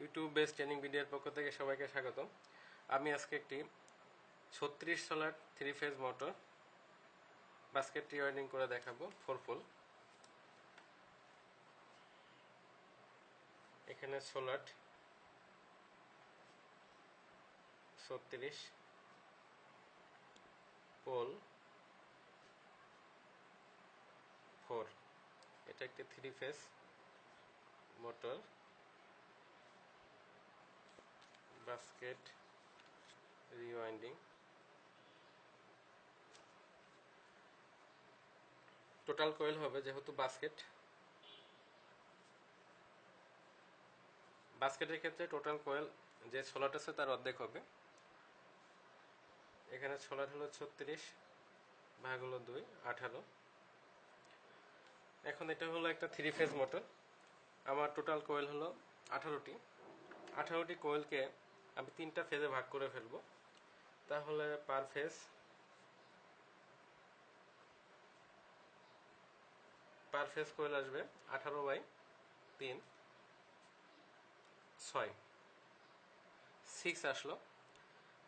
YouTube base training ভিডিওর পক্ষ থেকে সবাইকে স্বাগতম। আমি আজকে একটি 36 solar 3 phase motor basket rewarding করে দেখাবো 4 পোল। এখানে সোলার 36 পোল 4, এটা একটি 3 phase motor basket rewinding. Total coil হবে, যেহেতু বাস্কেটের ক্ষেত্রে টোটাল কয়েল যে সোলার আছে তার অর্ধেক হবে। এখানে সোলার হলো 36 ভাগ হলো 2, 18। এখন এটা হলো একটা 3 ফেজ মোটর। আমার টোটাল কয়েল হলো 18টি। 18টি কয়েলকে আমি 3টা ফেজে ভাগ করে ফেলবো। তাহলে পার ফেজ কয়েল আসবে 18/3, 6 আসলো।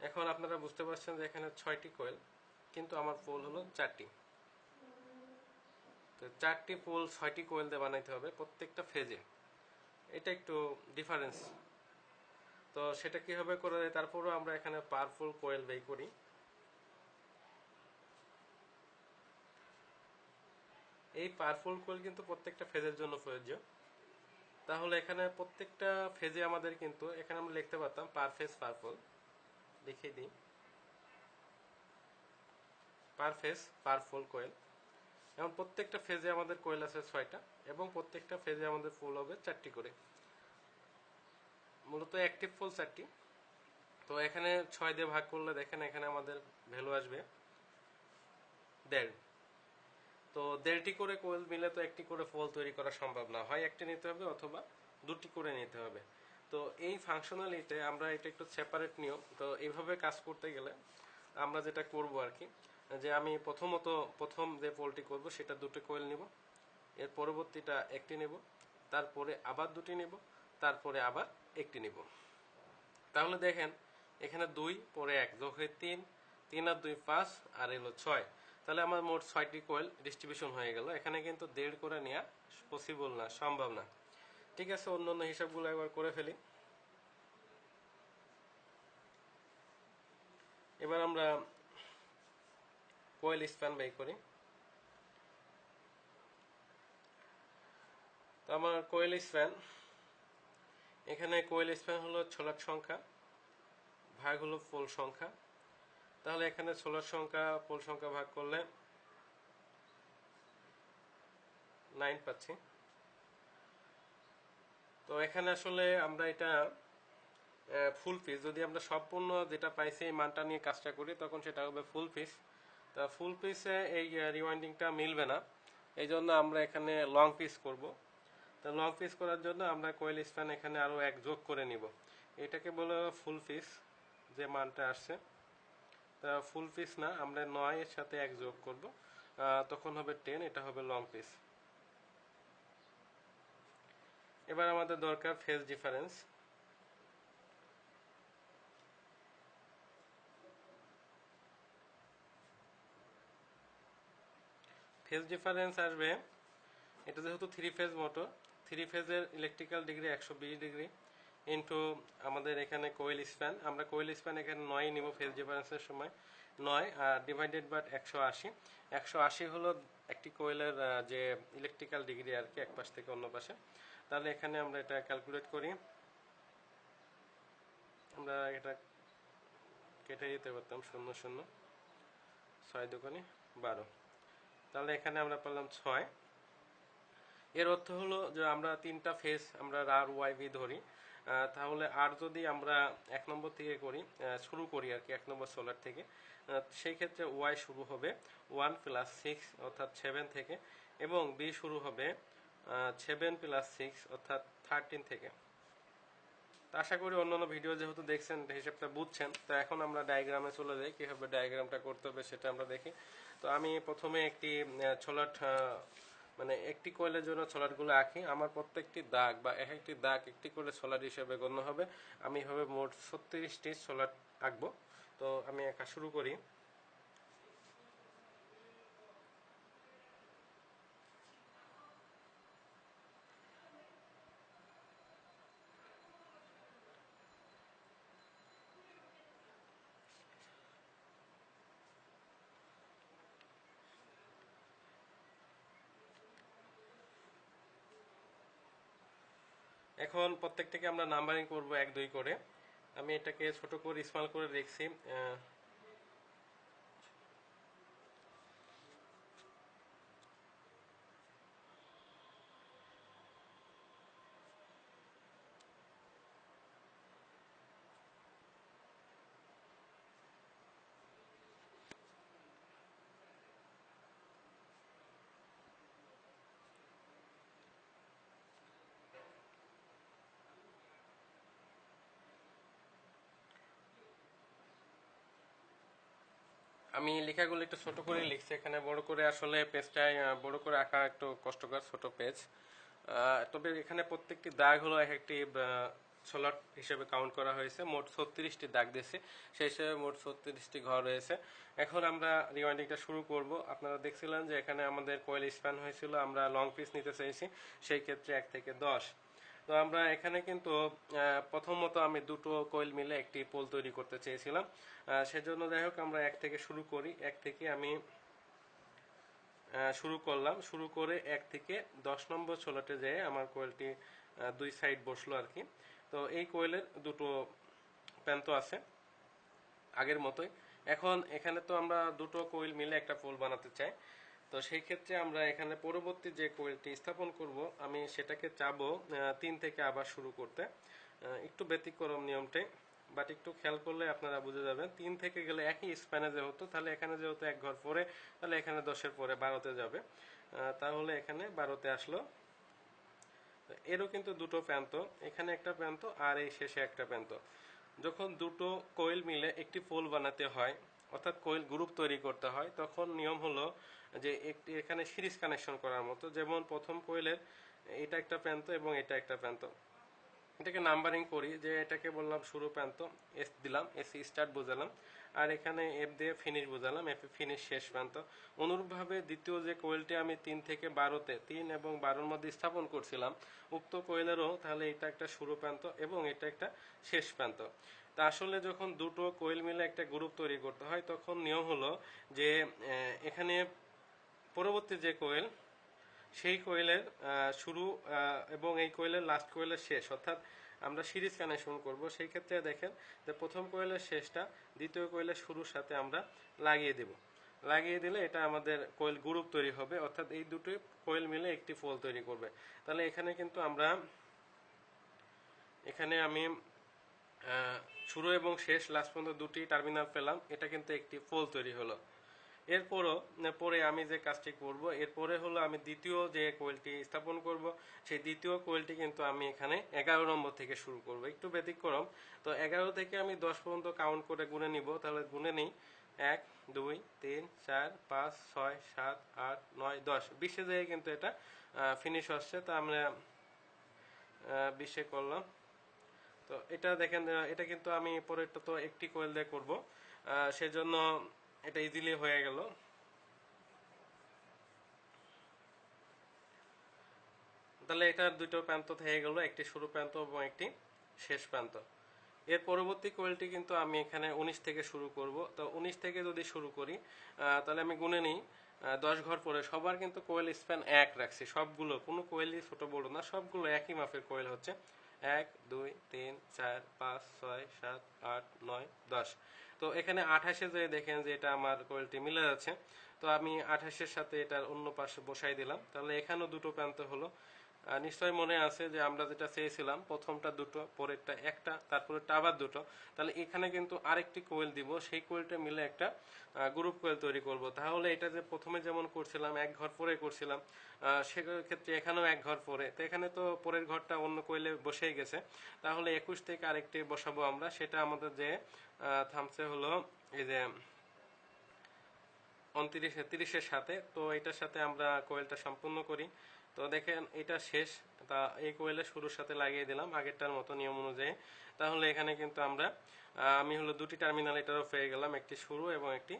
এখন আপনারা বুঝতে পারছেন যে এখানে 6টি কয়েল, কিন্তু আমার পোল হলো 4টি। তো 4টি পোল 6টি কয়েল দিয়ে বানাইতে হবে প্রত্যেকটা ফেজে। এটা একটু ডিফারেন্স। তো সেটা কিভাবে করা যায়, তারপরেও আমরা এখানে পাওয়ারফুল কয়েল বের করি। এই পাওয়ারফুল কয়েল কিন্তু প্রত্যেকটা ফেজের জন্য প্রযোজ্য। তাহলে এখানে প্রত্যেকটা ফেজে আমাদের কিন্তু এখানে আমরা লিখতে পারতাম পার ফেজ পাওয়ারফুল, লিখে দিই পার ফেজ পাওয়ারফুল কয়েল। এখন প্রত্যেকটা ফেজে আমাদের কয়েল আছে 6টা, এবং প্রত্যেকটা ফেজে আমাদের পোল হবে 4টি করে। মূলত অ্যাক্টিভ পোল 4টি। তো এখানে 6 দিয়ে ভাগ করলে দেখেন এখানে আমাদের ভ্যালু আসবে 1.5। তো 1.5টি করে কোয়েল মিলে তো একটি করে পোল তৈরি করা সম্ভব না, হয় একটি নিতে হবে অথবা দুটি করে নিতে হবে। তো এই ফাংশনালিতে আমরা এটা একটু সেপারেট নিয়ম। তো এইভাবে কাজ করতে গেলে আমরা যেটা করব আর কি, যে আমি প্রথম যে পোলটি করব সেটা দুটো কোয়েল নিব, এর পরবর্তীটা একটি নেব, তারপরে আবার দুটি নেব, তারপরে আবার একটি নেব। তাহলে দেখেন এখানে 2 পরে 1 যোগ হয়ে 3, 3 আর 2 5, আর এলো 6। তাহলে আমার মোট 6টি কোয়েল ডিস্ট্রিবিউশন হয়ে গেল। এখানে কিন্তু 1.5 করে নেওয়া পসিবল না, সম্ভব না। ঠিক আছে, অন্য হিসাবগুলো একবার করে ফেলি। এবার আমরা কোয়েল স্প্যান বের করি। তো আমার কোয়েল স্প্যান, এখানে কোয়েল স্প্যান হলো সোলার সংখ্যা ভাগ হলো পোল সংখ্যা। তাহলে এখানে সোলার সংখ্যা পোল সংখ্যা ভাগ করলে 9 পাচ্ছি। তো এখানে আসলে আমরা এটা ফুল পিস, যদি আমরা সম্পূর্ণ যেটা পাইছি এই মানটা নিয়ে কাজটা করি তখন সেটা হবে ফুল পিস। তা ফুল পিসে এই রিওয়াইন্ডিংটা মিলবে না, এই জন্য আমরা এখানে লং পিস করব। তো লং পিস করার জন্য আমরা কোয়েল স্প্যান এখানে আরও 1 যোগ করে নিব। এটাকে বলে ফুল পিস, যে মানটা আসছে। তা ফুল পিস না, আমরা 9 এর সাথে 1 যোগ করব, তখন হবে 10, এটা হবে লং পিস। এবার আমাদের দরকার ফেজ ডিফারেন্স। ফেজ ডিফারেন্স আসবে, এটা যেহেতু 3 ফেজ মোটর, 3 ফেজের ইলেকট্রিক্যাল ডিগ্রি 120 ডিগ্রি ইন্টু আমাদের এখানে কোয়েল স্প্যান, আমরা কোয়েল স্প্যান এখানে 9 নিব ফেজ ডিফারেন্সের সময়, 9 আর ডিভাইডেড বাই 180। 180 হলো একটি কোয়েলের যে ইলেকট্রিক্যাল ডিগ্রি আর কি, এক পাশ থেকে অন্য পাশে। তাহলে এখানে আমরা এটা ক্যালকুলেট করি, আমরা এটা কেটে দিতে পারতাম 0 0, 6 দুগুণে 12। তাহলে এখানে আমরা পেলাম 6। এর অর্থ হলো যে আমরা 3টা ফেজ আমরা আর ওয়াই ভি ধরি, তাহলে আর যদি আমরা 1 নম্বর থেকে শুরু করি আর কি, 1 নম্বর সোলার থেকে, সেই ক্ষেত্রে ওয়াই শুরু হবে 1 + 6 অর্থাৎ 7 থেকে, এবং বি শুরু হবে 7 + 6 অর্থাৎ 13 থেকে। তো আশা করি অন্যান্য ভিডিও যেহেতু দেখছেন হিসেবটা বুঝছেন। তো এখন আমরা ডায়াগ্রামে চলে যাই, কীভাবে ডায়াগ্রামটা করতে হবে সেটা আমরা দেখি। তো আমি প্রথমে একটি মানে একটি কয়েলের জন্য সোলারগুলো আঁকি, আমার প্রত্যেকটি দাগ বা এক একটি দাগ একটি করে সোলার হিসেবে গণ্য হবে। আমি এভাবে মোট 36টি সোলার আঁকবো। তো আমি আঁকা শুরু করি। এখন প্রত্যেকটাকে আমরা নাম্বারিং করব 1 2 করে। আমি এটাকে ছোট করে স্মল করে রেখেছি। আমি লেখাগুলো একটু ছোট করে লিখছি, এখানে বড় করে আসলে পেজটায় বড় করে আঁকা একটু কষ্টকর, ছোট পেজ। তবে এখানে প্রত্যেকটি দাগ হলো এক একটি স্লট হিসেবে কাউন্ট করা হয়েছে। মোট 36টি দাগ দিয়েছে, সেই হিসেবে মোট 36টি ঘর রয়েছে। এখন আমরা রিওয়াইন্ডিংটা শুরু করব। আপনারা দেখছিলেন যে এখানে আমাদের কয়েল স্প্যান হয়েছিল, আমরা লং পিস নিতে চাইছি, সেই ক্ষেত্রে 1 থেকে 10। তো আমরা এখানে কিন্তু প্রথমত আমি দুটো কয়েল মিলে একটি পোল তৈরি করতে চেয়েছিলাম। সেজন্য যাই হোক আমরা 1 থেকে শুরু করি। 1 থেকে আমি শুরু করলাম, শুরু করে 1 থেকে 10 নম্বর সোলাটে যেয়ে আমার কোয়েলটি দুই সাইড বসলো আর কি। তো এই কোয়েলের দুটো প্যান্তো আছে আগের মতোই। এখন এখানে তো আমরা দুটো কোয়েল মিলে একটা পোল বানাতে চাই। তো সেই ক্ষেত্রে আমরা এখানে পরবর্তী যে কোয়েলটি স্থাপন করব আমি সেটাকে চাবো 3 থেকে আবার শুরু করতে। একটু ব্যতিক্রম নিয়মটাই, বাট একটু খেয়াল করলে আপনারা বুঝে যাবেন। 3 থেকে গেলে একই স্প্যানে যেহেতু, তাহলে এখানে যেহেতু 1 ঘর পরে, তাহলে এখানে 10-এর পরে 12-তে যাবে। তাহলে এখানে 12-তে আসলো। এরও কিন্তু দুটো প্রান্ত, এখানে একটা প্রান্ত আর এই শেষে একটা প্রান্ত। যখন দুটো কোয়েল মিলে একটি পোল বানাতে হয়, অর্থাৎ কোয়েল গ্রুপ তৈরি করতে হয়, তখন নিয়ম হলো যে একটি এখানে সিরিজ কানেকশন করার মতো। যেমন প্রথম কোয়েলের এটা একটা প্রান্ত এবং এটা একটা প্রান্ত, এটাকে নাম্বারিং করি, যে এটাকে বললাম শুরু প্রান্ত, এস দিলাম, এস স্টার্ট বোঝালাম, আর এখানে এফ দিয়ে ফিনিশ বোঝালাম, এফ ফিনিশ শেষ প্রান্ত। অনুরূপভাবে দ্বিতীয় যে কোয়েলটি আমি 3 থেকে 12-তে, 3 এবং 12-র মধ্যে স্থাপন করছিলাম, উক্ত কোয়েলেরও তাহলে এটা একটা শুরু প্রান্ত এবং এটা একটা শেষ প্রান্ত। তা আসলে যখন দুটো কোয়েল মিলে একটা গ্রুপ তৈরি করতে হয়, তখন নিয়ম হলো যে এখানে পরবর্তী যে কোয়েল, সেই কোয়েলের শুরু এবং এই কোয়েলের লাস্ট কোয়েলের শেষ, অর্থাৎ আমরা সিরিজ কানেকশন করব। সেই ক্ষেত্রে দেখেন যে প্রথম কোয়েলের শেষটা দ্বিতীয় কোয়েলের শুরুর সাথে আমরা লাগিয়ে দেব। লাগিয়ে দিলে এটা আমাদের কোয়েল গ্রুপ তৈরি হবে, অর্থাৎ এই দুটো কোয়েল মিলে একটি পোল তৈরি করবে। তাহলে এখানে কিন্তু আমরা, এখানে আমি শুরু এবং শেষ লাস্ট পর্যন্ত দুটি টার্মিনাল পেলাম, এটা কিন্তু একটি পোল তৈরি হলো। এরপরও পরে আমি যে কাজটি করব, এরপরে হলো আমি দ্বিতীয় যে কোয়েলটি স্থাপন করব, সেই দ্বিতীয় কোয়েলটি কিন্তু আমি এখানে 11 নম্বর থেকে শুরু করব, একটু ব্যতিক্রম। তো 11 থেকে আমি 10 পর্যন্ত কাউন্ট করে গুনে নিব। তাহলে গুনে নিই, 1 2 3 4 5 6 7 8 9 10, 20-এ যেয়ে কিন্তু এটা ফিনিশ হচ্ছে। তা আমরা 20-এ করলাম। তো এটা দেখেন, এটা কিন্তু আমি পরেরটা তো একটি কোয়েল দিয়ে করবো, সেজন্য এটা ইজিলি হয়ে গেল। তাহলে এটার দুটো প্রান্ত হয়ে গেল, একটি শুরু প্রান্ত এবং একটি শেষ প্রান্ত। এর পরবর্তী কোয়েলটি কিন্তু আমি এখানে 19 থেকে শুরু করব। তো 19 থেকে যদি শুরু করি, তাহলে আমি গুনে নিই, 10 ঘর পরে সবার কিন্তু কোয়েল স্প্যান 1 রাখছি, সবগুলো, কোনো কোয়েলই ছোট বড় না, সবগুলো একই মাপের কোয়েল হচ্ছে। 1 2 3 4 5 6 7 8 9 10। তো এখানে 28-এ যে দেখেন যে এটা আমার কোয়েলটি মিলে যাচ্ছে, তো আমি 28-এর সাথে এটার অন্য পাশে বসাই দিলাম। তাহলে এখানেও দুটো প্রান্ত হলো। নিশ্চয় মনে আছে যে আমরা যেটা চেয়েছিলাম, প্রথমটা দুটো, পরেরটা একটা, তারপরেরটা আবার দুটো। তাহলে এখানে কিন্তু আরেকটি কোয়েল দিব, সেই কোয়েলটা মিলে একটা গ্রুপ কোয়েল তৈরি করব। তাহলে এটা যে প্রথমে যেমন করছিলাম 1 ঘর পরে করছিলাম, সেক্ষেত্রে এখানেও 1 ঘর পরে, তো এখানে তো পরের ঘরটা অন্য কোয়েলে বসেই গেছে। তাহলে 21 থেকে আরেকটি বসাবো আমরা, সেটা আমাদের যে থামছে হলো এই যে 30-এর সাথে। তো এটার সাথে আমরা কোয়েলটা সম্পূর্ণ করি। তো দেখেন এটা শেষ, তা এই কোয়েলের শুরুর সাথে লাগিয়ে দিলাম আগেরটার মতো নিয়ম অনুযায়ী। তাহলে এখানে কিন্তু আমরা আমি হলো দুটি টার্মিনাল এটারও পেয়ে গেলাম, একটি শুরু এবং একটি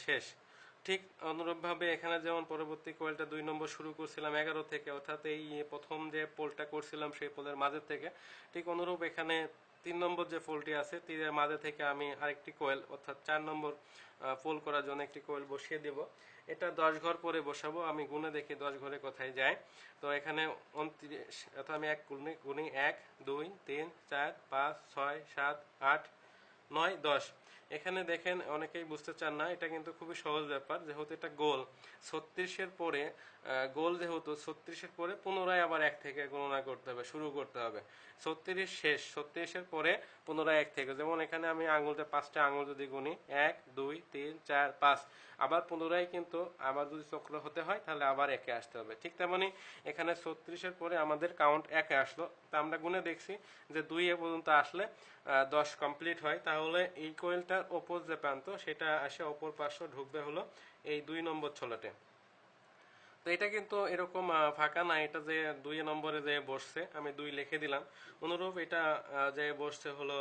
শেষ। ঠিক অনুরূপভাবে এখানে যেমন পরবর্তী কোয়েলটা 2 নম্বর শুরু করছিলাম 11 থেকে, অর্থাৎ এই প্রথম যে পোলটা করছিলাম সেই পোলের মাঝে থেকে, ঠিক অনুরূপ এখানে 3 নম্বর যে পোলটি আছে তীরের মাঝে থেকে আমি আরেকটি কোয়েল অর্থাৎ 4 নম্বর পোল করার জন্য একটি কোয়েল বসিয়ে দেব। এটা 10 ঘর পরে বসাবো, আমি গুনে দেখি 10 ঘরে কোথায় যায়। তো এখানে 29, অর্থাৎ আমি এক গুনি 1 2 3 4 5 6 7 8 9 10। এখানে দেখেন অনেকেই বুঝতে চান না, এটা কিন্তু খুবই সহজ ব্যাপার, যেহেতু এটা গোল 36-এর পরে গোল, যেহেতু 36-এর পরে পুনরায় আবার 1 থেকে গণনা করতে হবে, শুরু করতে হবে। 36 শেষ, 36-এর পরে পুনরায় 1 থেকে, যেমন এখানে আমি আঙুলতে 5টা আঙুল যদি গুনি 1 2 3 4 5, আবার পুনরায় কিন্তু আবার যদি চক্র হতে হয় তাহলে আবার 1-এ আসতে হবে। ঠিক তেমনি এখানে 36-এর পরে আমাদের কাউন্ট 1-এ আসলো, তা আমরা গুনে দেখছি যে 2-এ পর্যন্ত আসলে 10 কমপ্লিট হয়। তাহলে এই কোয়েলটার ওপর যে প্রান্ত সেটা আসে অপর পার্শ্ব ঢুকবে হলো এই 2 নম্বর ছলাটে। তো এটা কিন্তু এরকম ফাঁকা না, এটা যে 2 নম্বরে যে বসছে আমি 2 লিখে দিলাম। অনুরূপ এটা যে বসছে হলো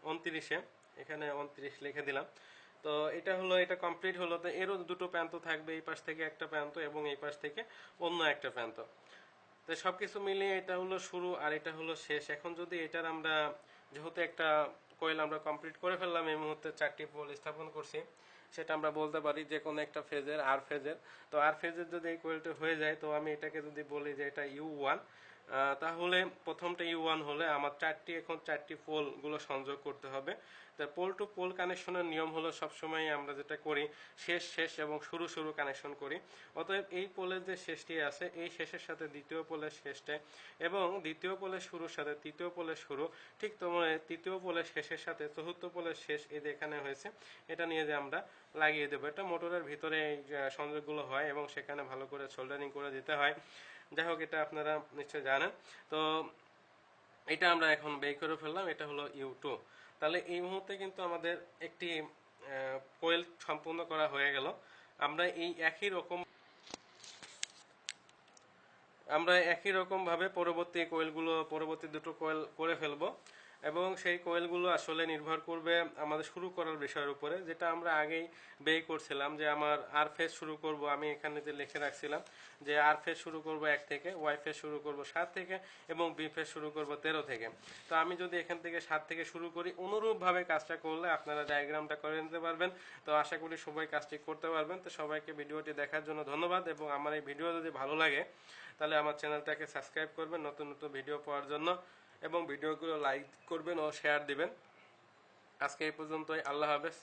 29-এ, এখানে 29 লিখে দিলাম। তো এটা হলো, এটা কমপ্লিট হলো। তো এরও দুটো প্রান্ত থাকবে, এই পাশ থেকে একটা প্রান্ত এবং এই পাশ থেকে অন্য একটা প্রান্ত। তো সবকিছু মিলিয়ে এটা হলো শুরু আর এটা হলো শেষ। এখন যদি এটার আমরা, যেহেতু একটা কোয়েল আমরা কমপ্লিট করে ফেললাম, এই মুহূর্তে 4টি পোল স্থাপন করছি, সেটা আমরা বলতে পারি যে কোনো একটা ফেজের, আর ফেজের। তো আর ফেজের যদি এই কোয়েলটা হয়ে যায়, তো আমি এটাকে যদি বলি যে এটা U1, তাহলে প্রথমটা U1 হলে আমার এখন 4টি পোল গুলো সংযোগ করতে হবে। তা পোল টু পোল কানেকশনের নিয়ম হলো সবসময় আমরা যেটা করি শেষ শেষ এবং শুরু শুরু কানেকশন করি। অতএব এই পোলের যে শেষটি আছে এই শেষের সাথে দ্বিতীয় পোলের শেষটা এবং দ্বিতীয় পোলের শুরুর সাথে তৃতীয় পোলের শুরু, ঠিক তোমার তৃতীয় পোলের শেষের সাথে চতুর্থ পোলের শেষ, এই যে এখানে হয়েছে, এটা নিয়ে যে আমরা লাগিয়ে দেবো। এটা মোটরের ভিতরে এই সংযোগগুলো হয় এবং সেখানে ভালো করে সোল্ডারিং করে দিতে হয়। যাই হোক, এটা আপনারা নিশ্চয় জানেন। তো এটা আমরা এখন বের করে ফেললাম, এটা হলো U2। তাহলে এই মুহূর্তে কিন্তু আমাদের একটি কোয়েল সম্পূর্ণ করা হয়ে গেল। আমরা এই একই রকম ভাবে পরবর্তী দুটো কোয়েল করে ফেলবো এবং সেই কোয়েলগুলো আসলে নির্ভর করবে আমাদের শুরু করার বিষয়ের উপরে, যেটা আমরা আগেই বের করছিলাম যে আমার আর ফেজ শুরু করব, আমি এখানে যে লিখে রাখছিলাম যে আর ফেজ শুরু করব 1 থেকে, ওয়াই ফেজ শুরু করব 7 থেকে এবং বি ফেজ শুরু করব 13 থেকে। তো আমি যদি এখান থেকে 7 থেকে শুরু করি, অনুরূপভাবে কাজটা করলে আপনারা ডায়াগ্রামটা করে নিতে পারবেন। তো আশা করি সবাই কাজটি করতে পারবেন। তো সবাইকে ভিডিওটি দেখার জন্য ধন্যবাদ, এবং আমার এই ভিডিও যদি ভালো লাগে তাহলে আমার চ্যানেলটাকে সাবস্ক্রাইব করবেন নতুন নতুন ভিডিও পাওয়ার জন্য, এবং ভিডিওগুলো লাইক করবেন ও শেয়ার দিবেন। আজকে এই পর্যন্তই, আল্লাহ হাফেজ।